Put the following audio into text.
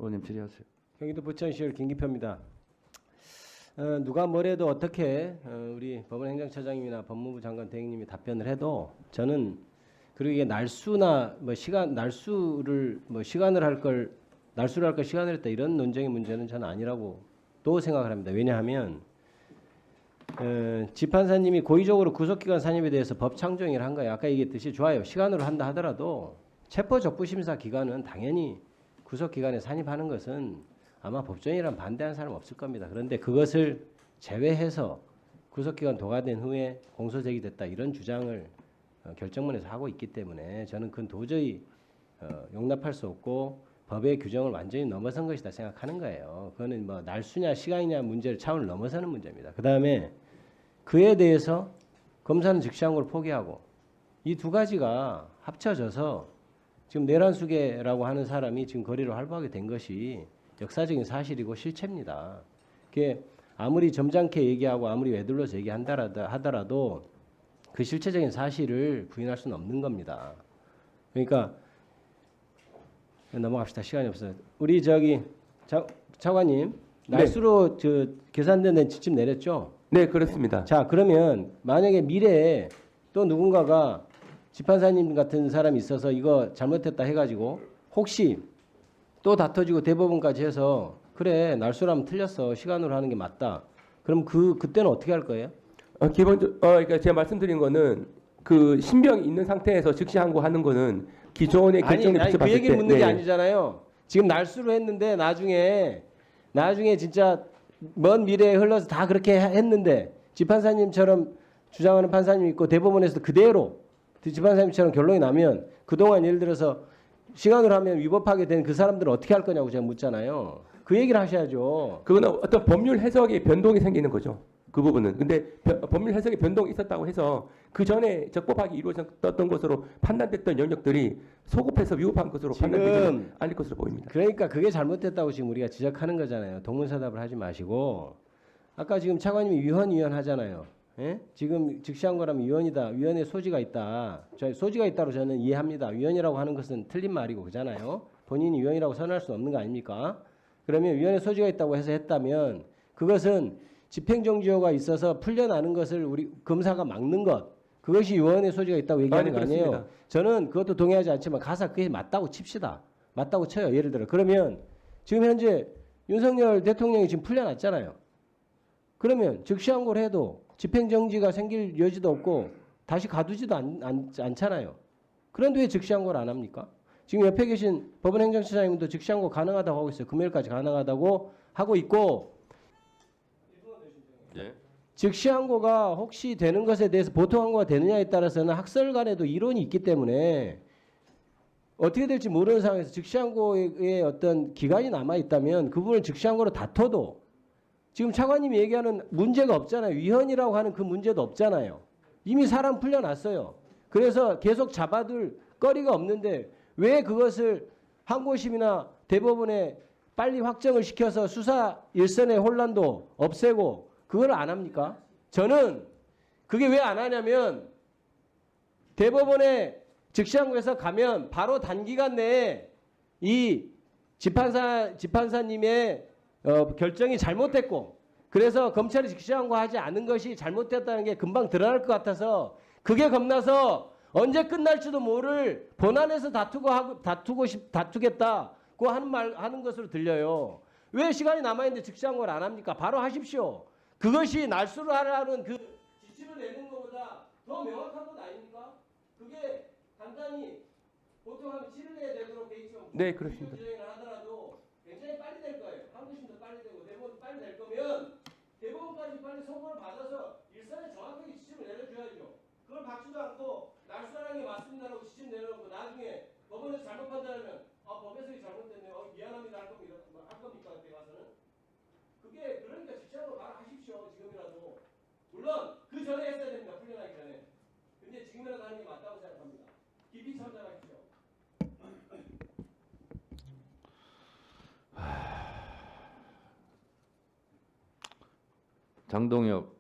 의원님 질의하세요. 경기도 부천시열 김기표입니다. 누가 뭐래도 어떻게 우리 법원행정처장님이나 법무부 장관 대행님이 답변을 해도 저는 그리고 이게 날수나 뭐 날수를 시간을 할 걸 시간을 했다 이런 논쟁의 문제는 저는 아니라고 또 생각을 합니다. 왜냐하면 지판사님이 고의적으로 구속기간 산입에 대해서 법 창조행위를 한 거예요. 아까 얘기했듯이 좋아요. 시간으로 한다 하더라도 체포적부심사 기간은 당연히 구속기간에 산입하는 것은 아마 법조인이란 반대하는 사람 없을 겁니다. 그런데 그것을 제외해서 구속기간 도과된 후에 공소제기됐다 이런 주장을 결정문에서 하고 있기 때문에 저는 그건 도저히 용납할 수 없고 법의 규정을 완전히 넘어선 것이다 생각하는 거예요. 그거는 뭐 날수냐 시간이냐 문제를 차원을 넘어서는 문제입니다. 그 다음에 그에 대해서 검사는 즉시항고를 포기하고 이 두 가지가 합쳐져서 지금 내란수계라고 하는 사람이 지금 거리를 활보하게 된 것이 역사적인 사실이고 실체입니다. 그게 아무리 점잖게 얘기하고 아무리 외둘러서 얘기하더라도 그 실체적인 사실을 부인할 수는 없는 겁니다. 그러니까 넘어갑시다. 시간이 없어요. 우리 차관님 날수로 저 계산된 지침 내렸죠? 네, 그렇습니다. 자, 그러면 만약에 미래에 또 누군가가 지판사님 같은 사람이 있어서 이거 잘못했다 해가지고 혹시 또 다퉈지고 대법원까지 해서 그래 날수라면 틀렸어 시간으로 하는 게 맞다. 그럼 그때는 어떻게 할 거예요? 그러니까 제가 말씀드린 거는 그 신병이 있는 상태에서 즉시 항고하는 거는 기존의 결정에 아니 그 비춰봤을 얘기를 때 묻는 게 아니잖아요. 지금 날수로 했는데 나중에 진짜 먼 미래에 흘러서 다 그렇게 했는데 지판사님처럼 주장하는 판사님 있고 대법원에서도 그대로 지판사님처럼 결론이 나면 그동안 예를 들어서 시간으로 하면 위법하게 된 그 사람들은 어떻게 할 거냐고 제가 묻잖아요. 그 얘기를 하셔야죠. 그거는 어떤 법률 해석의 변동이 생기는 거죠. 그 부분은. 근데 법률 해석의 변동이 있었다고 해서 그 전에 적법하게 이루어졌던 것으로 판단됐던 영역들이 소급해서 위법한 것으로 판단되지는 않을 것으로 보입니다. 그러니까 그게 잘못됐다고 지금 우리가 지적하는 거잖아요. 동문서답을 하지 마시고 아까 지금 차관님이 위헌 하잖아요. 예? 지금 즉시한 거라면 위헌이다. 위헌의 소지가 있다. 소지가 있다로 저는 이해합니다. 위헌이라고 하는 것은 틀린 말이고 그잖아요. 본인이 위헌이라고 선언할 수 없는 거 아닙니까? 그러면 위헌의 소지가 있다고 해서 했다면 그것은 집행정지효가 있어서 풀려나는 것을 우리 검사가 막는 것 그것이 위헌의 소지가 있다고 얘기하는 거 아니에요. 그렇습니다. 저는 그것도 동의하지 않지만 가사 그게 맞다고 칩시다. 맞다고 쳐요. 예를 들어 그러면 지금 현재 윤석열 대통령이 지금 풀려났잖아요. 그러면 즉시항고를 해도 집행정지가 생길 여지도 없고 다시 가두지도 않잖아요. 그런데 왜 즉시항고를 안 합니까? 지금 옆에 계신 법원행정처장님도 즉시항고 가능하다고 하고 있어요. 금요일까지 가능하다고 하고 있고 예. 즉시항고가 혹시 되는 것에 대해서 보통항고가 되느냐에 따라서는 학설 간에도 이론이 있기 때문에 어떻게 될지 모르는 상황에서 즉시항고의 어떤 기간이 남아있다면 그 부분을 즉시항고로 다퉈도 지금 차관님이 얘기하는 문제가 없잖아요. 위헌이라고 하는 그 문제도 없잖아요. 이미 사람 풀려났어요. 그래서 계속 잡아둘 거리가 없는데 왜 그것을 항고심이나 대법원에 빨리 확정을 시켜서 수사 일선의 혼란도 없애고 그걸 안 합니까? 저는 그게 왜 안 하냐면 대법원에 즉시항고해서 가면 바로 단기간 내에 이 지판사님의 결정이 잘못됐고 그래서 검찰이 즉시항고하지 않은 것이 잘못됐다는 게 금방 드러날 것 같아서 그게 겁나서 언제 끝날지도 모를 본안에서 다투겠다고 하는 것으로 들려요. 왜 시간이 남아있는데 즉시항고를 안 합니까? 바로 하십시오. 그것이 날수를 하라는 그 지침을 내는 것보다 더 명확한 것 아닙니까? 그게 간단히 보통 한 7일 내에 되도록 돼 있지만 네, 그렇습니다. 하더라도 굉장히 빨리 될 거예요. 항고심도 빨리 되고 대법원도 빨리 될 거면 대법원까지 빨리 선고를 받아서 일선에 정확하게 지침을 내려줘야죠. 그걸 받지도 않고 날수라는 게 맞습니다라고 지침 내려놓고 나중에 법원에서 잘못 판단하면 법에서 잘못됐네요. 미안합니다 할 겁니까? 그때 가서는? 그게 그러니까 직장으로 말하십시오. 지금이라도. 물론 그 전에 했어야 됩니다. 풀려나기 전에. 근데 지금이라도 하는 게 맞다고 생각합니다. 깊이 참작하십시오. 장동혁